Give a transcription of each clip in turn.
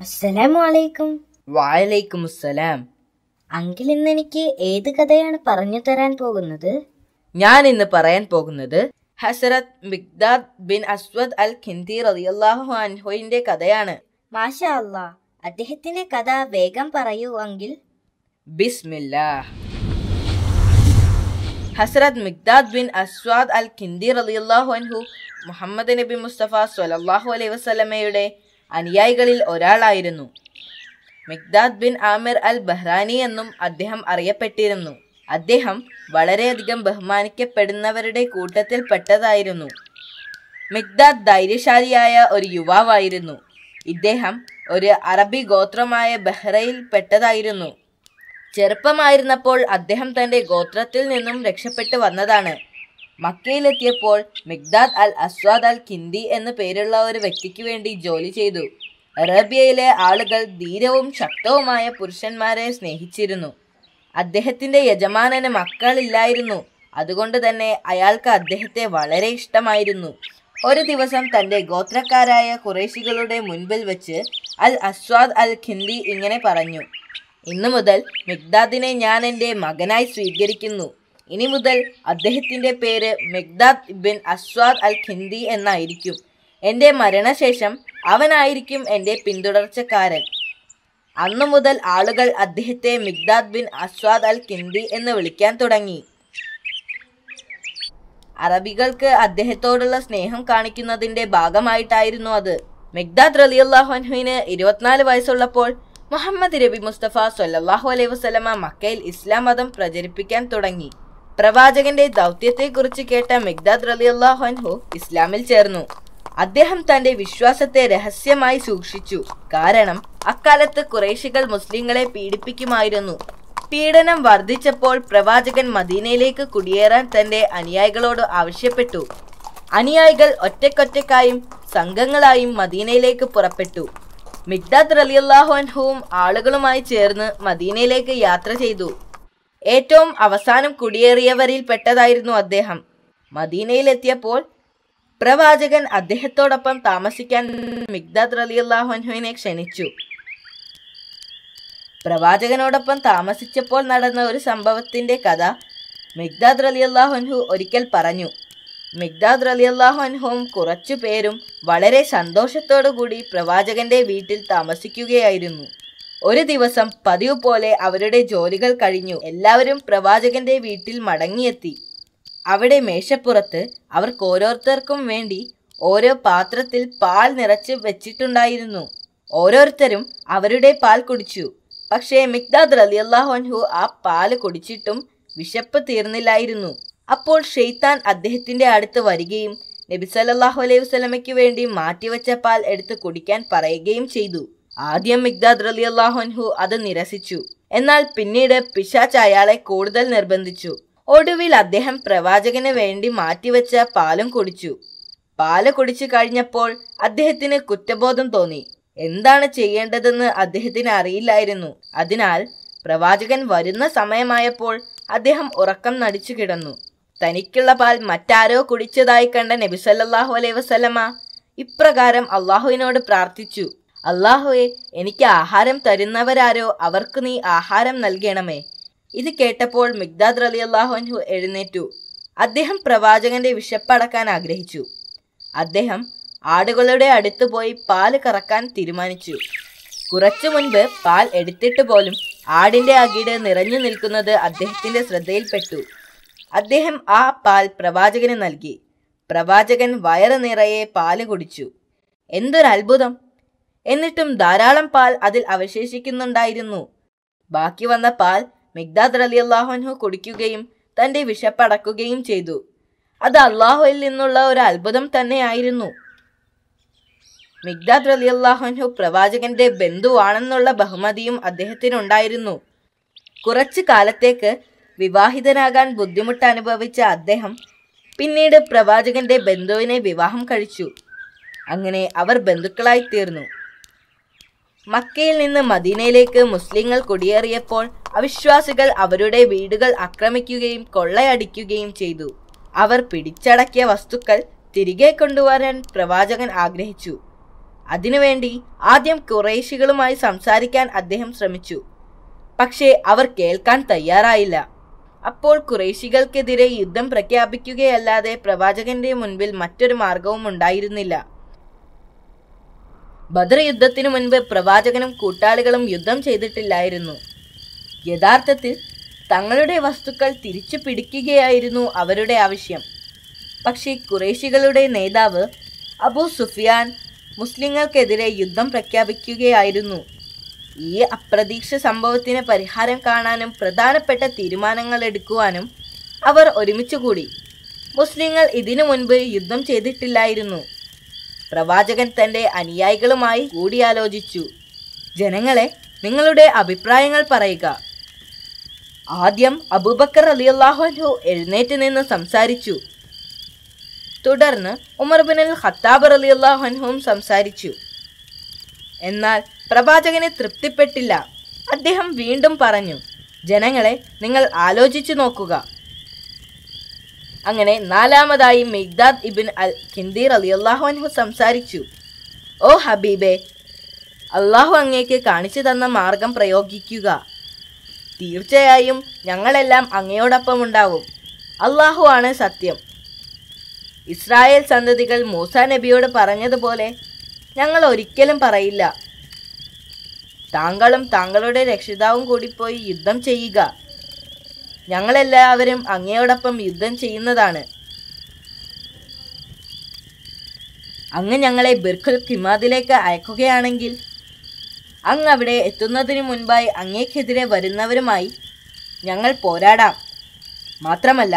അസ്സലാമു അലൈക്കും. വഅലൈക്കും അസ്സലാം. അങ്കിൾ ഇന്ന് എനിക്ക് ഏത് കഥയാണ് പറഞ്ഞു തരാൻ പോകുന്നത്? ഞാൻ ഇന്ന് പറയാൻ പോകുന്നത് ഹസ്രത്ത് മിഖ്ദാദ് ബിൻ അസ്വദ് അൽ ഖിന്ദി റളിയല്ലാഹു അൻഹുവിന്റെ കഥയാണ്. മാഷാ അല്ലാഹ്, അദ്ദേഹത്തിന്റെ കഥ വേഗം പറയൂ അങ്കിൾ. ബിസ്മില്ലാഹ്. ഹസ്രത്ത് മിഖ്ദാദ് ബിൻ അസ്വദ് അൽ ഖിന്ദി റളിയല്ലാഹു അൻഹു മുഹമ്മദ് നബി മുസ്തഫ സ്വല്ലല്ലാഹു അലൈഹി വസല്ലമയുടെ അനുയായികളിൽ ഒരാളായിരുന്നു. മിഖ്ദാദ് ബിൻ ആമിർ അൽ ബഹ്റാനി എന്നും അദ്ദേഹം അറിയപ്പെട്ടിരുന്നു. അദ്ദേഹം വളരെയധികം ബഹുമാനിക്കപ്പെടുന്നവരുടെ കൂട്ടത്തിൽ പെട്ടതായിരുന്നു. മിഖ്ദാദ് ധൈര്യശാലിയായ ഒരു യുവാവായിരുന്നു. ഇദ്ദേഹം ഒരു അറബി ഗോത്രമായ ബഹ്റയിൽ പെട്ടതായിരുന്നു. ചെറുപ്പമായിരുന്നപ്പോൾ അദ്ദേഹം തൻ്റെ ഗോത്രത്തിൽ നിന്നും രക്ഷപ്പെട്ടു വന്നതാണ്. മക്കയിലെത്തിയപ്പോൾ മിഖ്ദാദ് അൽ അസ്വാദ് അൽ ഖിന്ദി എന്നു പേരുള്ള ഒരു വ്യക്തിക്ക് വേണ്ടി ജോലി ചെയ്തു. അറേബ്യയിലെ ആളുകൾ ധീരവും ശക്തവുമായ പുരുഷന്മാരെ സ്നേഹിച്ചിരുന്നു. അദ്ദേഹത്തിന്റെ യജമാനന് മക്കളില്ലായിരുന്നു. അതുകൊണ്ട് തന്നെ അയാൾക്ക് അദ്ദേഹത്തെ വളരെ ഇഷ്ടമായിരുന്നു. ഒരു ദിവസം തൻ്റെ ഗോത്രക്കാരായ ഖുറൈശികളുടെ മുൻപിൽ വെച്ച് അൽ അസ്വാദ് അൽ ഖിന്ദി ഇങ്ങനെ പറഞ്ഞു: ഇന്നു മുതൽ മിഖ്ദാദിനെ ഞാൻ എൻ്റെ മകനായി സ്വീകരിക്കുന്നു. ഇനി മുതൽ അദ്ദേഹത്തിൻ്റെ പേര് മിഖ്ദാദ് ബിൻ അസ്വാദ് അൽ ഖിന്ദി എന്നായിരിക്കും. എൻ്റെ മരണശേഷം അവനായിരിക്കും എൻ്റെ പിന്തുടർച്ചക്കാരൻ. അന്നു മുതൽ ആളുകൾ അദ്ദേഹത്തെ മിഖ്ദാദ് ബിൻ അസ്വാദ് അൽ ഖിന്ദി എന്ന് വിളിക്കാൻ തുടങ്ങി. അറബികൾക്ക് അദ്ദേഹത്തോടുള്ള സ്നേഹം കാണിക്കുന്നതിൻ്റെ ഭാഗമായിട്ടായിരുന്നു അത്. മിഖ്ദാദ് റളിയല്ലാഹു അൻഹുവിന് 24 വയസ്സുള്ളപ്പോൾ മുഹമ്മദ് നബി മുസ്തഫ സ്വല്ലല്ലാഹു അലൈഹി വസല്ലമ മക്കയിൽ ഇസ്ലാം മതം പ്രചരിപ്പിക്കാൻ തുടങ്ങി. പ്രവാചകന്റെ ദൗത്യത്തെക്കുറിച്ച് കേട്ട മിഖ്ദാദ് റളിയല്ലാഹു അൻഹു ഇസ്ലാമിൽ ചേർന്നു. അദ്ദേഹം തന്റെ വിശ്വാസത്തെ രഹസ്യമായി സൂക്ഷിച്ചു. കാരണം അക്കാലത്ത് ഖുറൈശികൾ മുസ്ലിങ്ങളെ പീഡിപ്പിക്കുമായിരുന്നു. പീഡനം വർദ്ധിച്ചപ്പോൾ പ്രവാചകൻ മദീനയിലേക്ക് കുടിയേറാൻ തന്റെ അനുയായികളോട് ആവശ്യപ്പെട്ടു. അനുയായികൾ ഒറ്റക്കൊറ്റക്കായും സംഘങ്ങളായും മദീനയിലേക്ക് പുറപ്പെട്ടു. മിഖ്ദാദ് റളിയല്ലാഹു അൻഹുവും ആളുകളുമായി ചേർന്ന് മദീനയിലേക്ക് യാത്ര ചെയ്തു. ഏറ്റവും അവസാനം കുടിയേറിയവരിൽ പെട്ടതായിരുന്നു അദ്ദേഹം. മദീനയിലെത്തിയപ്പോൾ പ്രവാചകൻ അദ്ദേഹത്തോടൊപ്പം താമസിക്കാൻ മിഖ്ദാദ് റളിയല്ലാഹു അൻഹുവിനെ ക്ഷണിച്ചു. പ്രവാചകനോടൊപ്പം താമസിച്ചപ്പോൾ നടന്ന ഒരു സംഭവത്തിന്റെ കഥ മിഖ്ദാദ് റളിയല്ലാഹു അൻഹു ഒരിക്കൽ പറഞ്ഞു. മിഖ്ദാദ് റളിയല്ലാഹു അൻഹുവും കുറച്ചു പേരും വളരെ സന്തോഷത്തോടു കൂടി പ്രവാചകന്റെ വീട്ടിൽ താമസിക്കുകയായിരുന്നു. ഒരു ദിവസം പതിവ് പോലെ അവരുടെ ജോലികൾ കഴിഞ്ഞു എല്ലാവരും പ്രവാചകന്റെ വീട്ടിൽ മടങ്ങിയെത്തി. അവിടെ മേശപ്പുറത്ത് അവർക്ക് ഓരോരുത്തർക്കും വേണ്ടി ഓരോ പാത്രത്തിൽ പാൽ നിറച്ച് വെച്ചിട്ടുണ്ടായിരുന്നു. ഓരോരുത്തരും അവരുടെ പാൽ കുടിച്ചു. പക്ഷേ മിഖ്ദാദ് റളിയല്ലാഹു അൻഹു ആ പാല് കുടിച്ചിട്ടും വിശപ്പ് തീർന്നില്ലായിരുന്നു. അപ്പോൾ ഷെയ്ത്താൻ അദ്ദേഹത്തിന്റെ അടുത്ത് വരികയും നബി സല്ലല്ലാഹു അലൈഹി വസല്ലമയ്ക്ക് വേണ്ടി മാറ്റിവെച്ച പാൽ എടുത്ത് കുടിക്കാൻ പറയുകയും ചെയ്തു. ആദ്യം മിഖ്ദാദ് റളിയല്ലാഹു അൻഹു അത് നിരസിച്ചു. എന്നാൽ പിന്നീട് പിശാച് അയാളെ കൂടുതൽ നിർബന്ധിച്ചു. ഒടുവിൽ അദ്ദേഹം പ്രവാചകന് വേണ്ടി മാറ്റിവെച്ച പാലും കുടിച്ചു. പാല് കുടിച്ചു കഴിഞ്ഞപ്പോൾ അദ്ദേഹത്തിന് കുറ്റബോധം തോന്നി. എന്താണ് ചെയ്യേണ്ടതെന്ന് അദ്ദേഹത്തിന് അറിയില്ലായിരുന്നു. അതിനാൽ പ്രവാചകൻ വരുന്ന സമയമായപ്പോൾ അദ്ദേഹം ഉറക്കം നടിച്ചു കിടന്നു. തനിക്കുള്ള പാൽ മറ്റാരോ കുടിച്ചതായി കണ്ട നബി സല്ലല്ലാഹു അലൈഹി വസല്ലമ ഇപ്രകാരം അള്ളാഹുവിനോട് പ്രാർത്ഥിച്ചു: അള്ളാഹുവേ, എനിക്ക് ആഹാരം തരുന്നവരാരോ അവർക്ക് നീ ആഹാരം നൽകണമേ. ഇത് കേട്ടപ്പോൾ മിഖ്ദാദ് റളിയല്ലാഹു അൻഹു എഴുന്നേറ്റു. അദ്ദേഹം പ്രവാചകന്റെ വിശപ്പടക്കാൻ ആഗ്രഹിച്ചു. അദ്ദേഹം ആടുകളുടെ അടുത്ത് പോയി പാല് കറക്കാൻ തീരുമാനിച്ചു. കുറച്ചു മുൻപ് പാൽ എടുത്തിട്ട് പോലും ആടിന്റെ അകിട് നിറഞ്ഞു നിൽക്കുന്നത് അദ്ദേഹത്തിന്റെ ശ്രദ്ധയിൽപ്പെട്ടു. അദ്ദേഹം ആ പാൽ പ്രവാചകന് നൽകി. പ്രവാചകൻ വയറ് നിറയെ പാല് കുടിച്ചു. എന്തൊരത്ഭുതം! എന്നിട്ടും ധാരാളം പാൽ അതിൽ അവശേഷിക്കുന്നുണ്ടായിരുന്നു. ബാക്കി വന്ന പാൽ മിഖ്ദാദ് റളിയല്ലാഹു അൻഹു കുടിക്കുകയും തന്റെ വിശപ്പടക്കുകയും ചെയ്തു. അത് അള്ളാഹുവിൽ നിന്നുള്ള ഒരു അത്ഭുതം തന്നെയായിരുന്നു. മിഖ്ദാദ് റളിയല്ലാഹു അൻഹു പ്രവാചകന്റെ ബന്ധുവാണെന്നുള്ള ബഹുമതിയും അദ്ദേഹത്തിനുണ്ടായിരുന്നു. കുറച്ചു കാലത്തേക്ക് വിവാഹിതനാകാൻ ബുദ്ധിമുട്ട് അനുഭവിച്ച അദ്ദേഹം പിന്നീട് പ്രവാചകന്റെ ബന്ധുവിനെ വിവാഹം കഴിച്ചു. അങ്ങനെ അവർ ബന്ധുക്കളായി തീർന്നു. മക്കയിൽ നിന്ന് മദീനയിലേക്ക് മുസ്ലിങ്ങൾ കുടിയേറിയപ്പോൾ അവിശ്വാസികൾ അവരുടെ വീടുകൾ ആക്രമിക്കുകയും കൊള്ളയടിക്കുകയും ചെയ്തു. അവർ പിടിച്ചടക്കിയ വസ്തുക്കൾ തിരികെ കൊണ്ടുവരാൻ പ്രവാചകൻ ആഗ്രഹിച്ചു. അതിനുവേണ്ടി ആദ്യം ഖുറൈശികളുമായി സംസാരിക്കാൻ അദ്ദേഹം ശ്രമിച്ചു. പക്ഷേ അവർ കേൾക്കാൻ തയ്യാറായില്ല. അപ്പോൾ ഖുറൈശികൾക്കെതിരെ യുദ്ധം പ്രഖ്യാപിക്കുകയല്ലാതെ പ്രവാചകന്റെ മുൻപിൽ മറ്റൊരു മാർഗവും ഉണ്ടായിരുന്നില്ല. ബദർ യുദ്ധത്തിനു മുൻപ് പ്രവാചകനും കൂട്ടാളികളും യുദ്ധം ചെയ്തിട്ടില്ലായിരുന്നു. യഥാർത്ഥത്തിൽ തങ്ങളുടെ വസ്തുക്കൾ തിരിച്ചു പിടിക്കുകയായിരുന്നു അവരുടെ ആവശ്യം. പക്ഷേ ഖുറൈശികളുടെ നേതാവ് അബൂ സുഫിയാൻ മുസ്ലിങ്ങൾക്കെതിരെ യുദ്ധം പ്രഖ്യാപിക്കുകയായിരുന്നു. ഈ അപ്രതീക്ഷ സംഭവത്തിന് പരിഹാരം കാണാനും പ്രധാനപ്പെട്ട തീരുമാനങ്ങൾ എടുക്കുവാനും അവർ ഒരുമിച്ചുകൂടി. മുസ്ലിങ്ങൾ ഇതിനു മുൻപ് യുദ്ധം ചെയ്തിട്ടില്ലായിരുന്നു. പ്രവാചകൻ തൻ്റെ അനുയായികളുമായി കൂടിയാലോചിച്ചു. ജനങ്ങളെ, നിങ്ങളുടെ അഭിപ്രായങ്ങൾ പറയുക. ആദ്യം അബൂബക്കർ റളിയല്ലാഹു അൻഹു എഴുന്നേറ്റ് നിന്ന് സംസാരിച്ചു. തുടർന്ന് ഉമർ ബിനുൽ ഖത്താബ് റളിയല്ലാഹു അൻഹുവും സംസാരിച്ചു. എന്നാൽ പ്രവാചകന് തൃപ്തിപ്പെട്ടില്ല. അദ്ദേഹം വീണ്ടും പറഞ്ഞു, ജനങ്ങളെ, നിങ്ങൾ ആലോചിച്ചു നോക്കുക. അങ്ങനെ നാലാമതായി മിഖ്ദാദ് ഇബ്ൻ അൽ കിന്ദി റളിയല്ലാഹു അൻഹു സംസാരിച്ചു. ഓ ഹബീബേ, അള്ളാഹു അങ്ങേക്ക് കാണിച്ചു തന്ന മാർഗം പ്രയോഗിക്കുക. തീർച്ചയായും ഞങ്ങളെല്ലാം അങ്ങയോടൊപ്പം ഉണ്ടാവും. അള്ളാഹു ആണ് സത്യം. ഇസ്രായേൽ സന്തതികൾ മൂസാ നബിയോട് പറഞ്ഞതുപോലെ ഞങ്ങൾ ഒരിക്കലും പറയില്ല. താങ്കളും താങ്കളുടെ രക്ഷിതാവും കൂടി പോയി യുദ്ധം ചെയ്യുക. ഞങ്ങളെല്ലാവരും അങ്ങയോടൊപ്പം യുദ്ധം ചെയ്യുന്നതാണ്. അങ്ങ് ഞങ്ങളെ ബിർഖുൽ ഖിമാദിലേക്ക് അയക്കുകയാണെങ്കിൽ അങ്ങ് അവിടെ എത്തുന്നതിനു മുൻപായി അങ്ങേക്കെതിരെ വരുന്നവരുമായി ഞങ്ങൾ പോരാടാം. മാത്രമല്ല,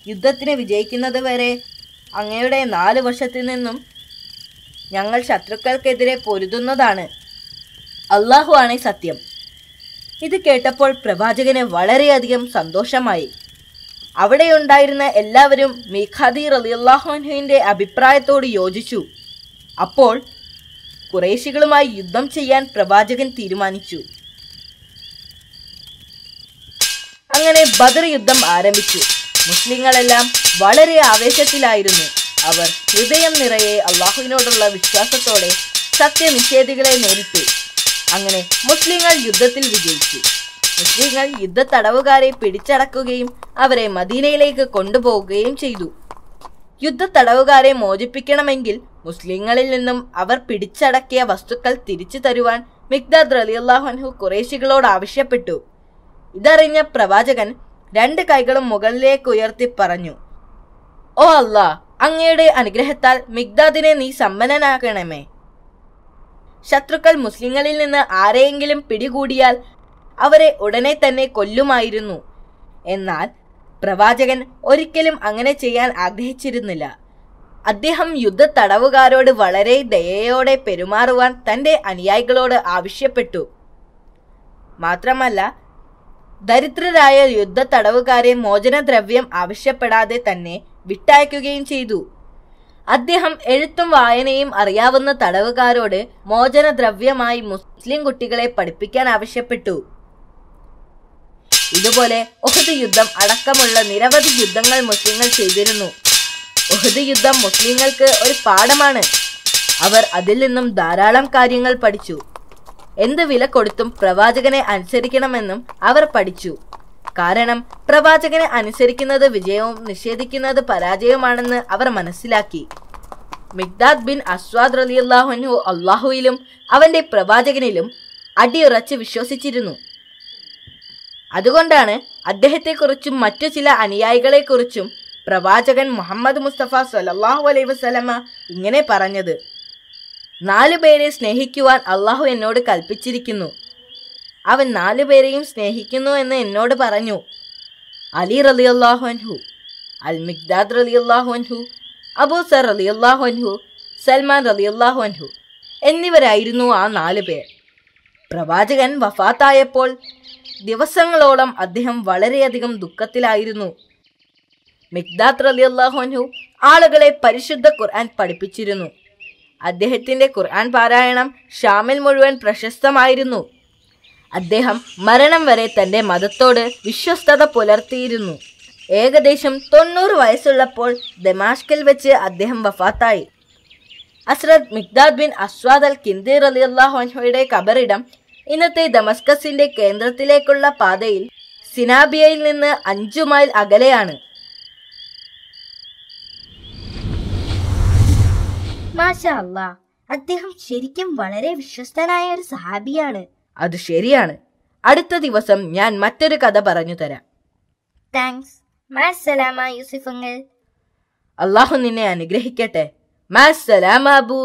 യുദ്ധത്തിന് വിജയിക്കുന്നത് വരെ അങ്ങയുടെ 4 വശത്തു നിന്നും ഞങ്ങൾ ശത്രുക്കൾക്കെതിരെ പൊരുതുന്നതാണ്. അള്ളാഹു ആണ് സത്യം. ഇത് കേട്ടപ്പോൾ പ്രവാചകന് വളരെയധികം സന്തോഷമായി. അവിടെയുണ്ടായിരുന്ന എല്ലാവരും മിഖ്ദാദ് റളിയല്ലാഹു അൻഹുവിൻ്റെ അഭിപ്രായത്തോട് യോജിച്ചു. അപ്പോൾ ഖുറൈശികളുമായി യുദ്ധം ചെയ്യാൻ പ്രവാചകൻ തീരുമാനിച്ചു. അങ്ങനെ ബദർ യുദ്ധം ആരംഭിച്ചു. മുസ്ലിങ്ങളെല്ലാം വളരെ ആവേശത്തിലായിരുന്നു. അവർ ഹൃദയം നിറയെ അള്ളാഹുവിനോടുള്ള വിശ്വാസത്തോടെ സത്യനിഷേധികളെ നേരിട്ടു. അങ്ങനെ മുസ്ലിങ്ങൾ യുദ്ധത്തിൽ വിജയിച്ചു. മുസ്ലിങ്ങൾ യുദ്ധ തടവുകാരെ പിടിച്ചടക്കുകയും അവരെ മദീനയിലേക്ക് കൊണ്ടുപോവുകയും ചെയ്തു. യുദ്ധ തടവുകാരെ മോചിപ്പിക്കണമെങ്കിൽ മുസ്ലിങ്ങളിൽ നിന്നും അവർ പിടിച്ചടക്കിയ വസ്തുക്കൾ തിരിച്ചു തരുവാൻ മിഖ്ദാദ് റളിയല്ലാഹു അൻഹു ഖുറൈശികളോട് ആവശ്യപ്പെട്ടു. ഇതറിഞ്ഞ പ്രവാചകൻ 2 കൈകളും മുകളിലേക്ക് ഉയർത്തി പറഞ്ഞു, ഓ അല്ലാ, അങ്ങയുടെ അനുഗ്രഹത്താൽ മിഖ്ദാദിനെ നീ സമ്പന്നനാക്കണമേ. ശത്രുക്കൾ മുസ്ലിങ്ങളിൽ നിന്ന് ആരെയെങ്കിലും പിടികൂടിയാൽ അവരെ ഉടനെ തന്നെ കൊല്ലുമായിരുന്നു. എന്നാൽ പ്രവാചകൻ ഒരിക്കലും അങ്ങനെ ചെയ്യാൻ ആഗ്രഹിച്ചിരുന്നില്ല. അദ്ദേഹം യുദ്ധ തടവുകാരോട് വളരെ ദയയോടെ പെരുമാറുവാൻ തൻ്റെ അനുയായികളോട് ആവശ്യപ്പെട്ടു. മാത്രമല്ല, ദരിദ്രരായ യുദ്ധ തടവുകാരെ മോചനദ്രവ്യം ആവശ്യപ്പെടാതെ തന്നെ വിട്ടയക്കുകയും ചെയ്തു. അദ്ദേഹം എഴുത്തും വായനയും അറിയാവുന്ന തടവുകാരോട് മോചനദ്രവ്യമായി മുസ്ലിം കുട്ടികളെ പഠിപ്പിക്കാൻ ആവശ്യപ്പെട്ടു. ഇതുപോലെ ഉഹദ് യുദ്ധം അടക്കമുള്ള നിരവധി യുദ്ധങ്ങൾ മുസ്ലിങ്ങൾ ചെയ്തിരുന്നു. ഉഹദ് യുദ്ധം മുസ്ലിങ്ങൾക്ക് ഒരു പാഠമാണ്. അവർ അതിൽ നിന്നും ധാരാളം കാര്യങ്ങൾ പഠിച്ചു. എന്ത് വില കൊടുത്തും പ്രവാചകനെ അനുസരിക്കണമെന്നും അവർ പഠിച്ചു. കാരണം പ്രവാചകനെ അനുസരിക്കുന്നത് വിജയവും നിഷേധിക്കുന്നത് പരാജയവുമാണെന്ന് അവർ മനസ്സിലാക്കി. മിഖ്ദാദ് ബിൻ അസ്വാദ് റളിയല്ലാഹു അൻഹു അള്ളാഹുവിലും അവന്റെ പ്രവാചകനിലും അടിയുറച്ച് വിശ്വസിച്ചിരുന്നു. അതുകൊണ്ടാണ് അദ്ദേഹത്തെക്കുറിച്ചും മറ്റു ചില അനുയായികളെക്കുറിച്ചും പ്രവാചകൻ മുഹമ്മദ് മുസ്തഫ സ്വല്ലല്ലാഹു അലൈഹി വസല്ലമ ഇങ്ങനെ പറഞ്ഞത്, 4 പേരെ സ്നേഹിക്കുവാൻ അള്ളാഹു എന്നോട് കൽപ്പിച്ചിരിക്കുന്നു. അവൻ 4 പേരെയും സ്നേഹിക്കുന്നു എന്ന് എന്നോട് പറഞ്ഞു. അലി റളിയല്ലാഹു അൻഹു, അൽ മിഖ്ദാദ് റളിയല്ലാഹു അൻഹു, അബൂ സർ റളിയല്ലാഹു അൻഹു, സൽമാൻ റളിയല്ലാഹു അൻഹു എന്നിവരായിരുന്നു ആ 4 പേർ. പ്രവാചകൻ വഫാത്തായപ്പോൾ ദിവസങ്ങളോളം അദ്ദേഹം വളരെയധികം ദുഃഖത്തിലായിരുന്നു. മിഖ്ദാദ് റളിയല്ലാഹു അൻഹു ആളുകളെ പരിശുദ്ധ ഖുർആൻ പഠിപ്പിച്ചിരുന്നു. അദ്ദേഹത്തിന്റെ ഖുർആൻ പാരായണം ഷാമിൽ മുഴുവൻ പ്രശസ്തമായിരുന്നു. അദ്ദേഹം മരണം വരെ തന്റെ മതത്തോട് വിശ്വസ്തത പുലർത്തിയിരുന്നു. ഏകദേശം 90 വയസ്സുള്ളപ്പോൾ ദമാസ്കിൽ വെച്ച് അദ്ദേഹം വഫാത്തായി. ഹസ്രത്ത് മിഖ്ദാദ് ബിൻ അസ്വാദ് അൽ കിന്ദി റളിയല്ലാഹു അൻഹുയുടെ ഖബറിടം ഇന്നത്തെ ദമസ്കസിന്റെ കേന്ദ്രത്തിലേക്കുള്ള പാതയിൽ സിനാബിയയിൽ നിന്ന് 5 മൈൽ അകലെയാണ്. മാഷാ അല്ലാ, അദ്ദേഹം ശരിക്കും വളരെ വിശ്വസ്തനായ ഒരു സഹാബിയാണ്. അത് ശരിയാണ്. അടുത്ത ദിവസം ഞാൻ മറ്റൊരു കഥ പറഞ്ഞു തരാം. താങ്ക്സ്. മാസ്സലാമ യൂസുഫ് അങ്കിൾ. അള്ളാഹു നിന്നെ അനുഗ്രഹിക്കട്ടെ. മാസ്സലാമ അബു.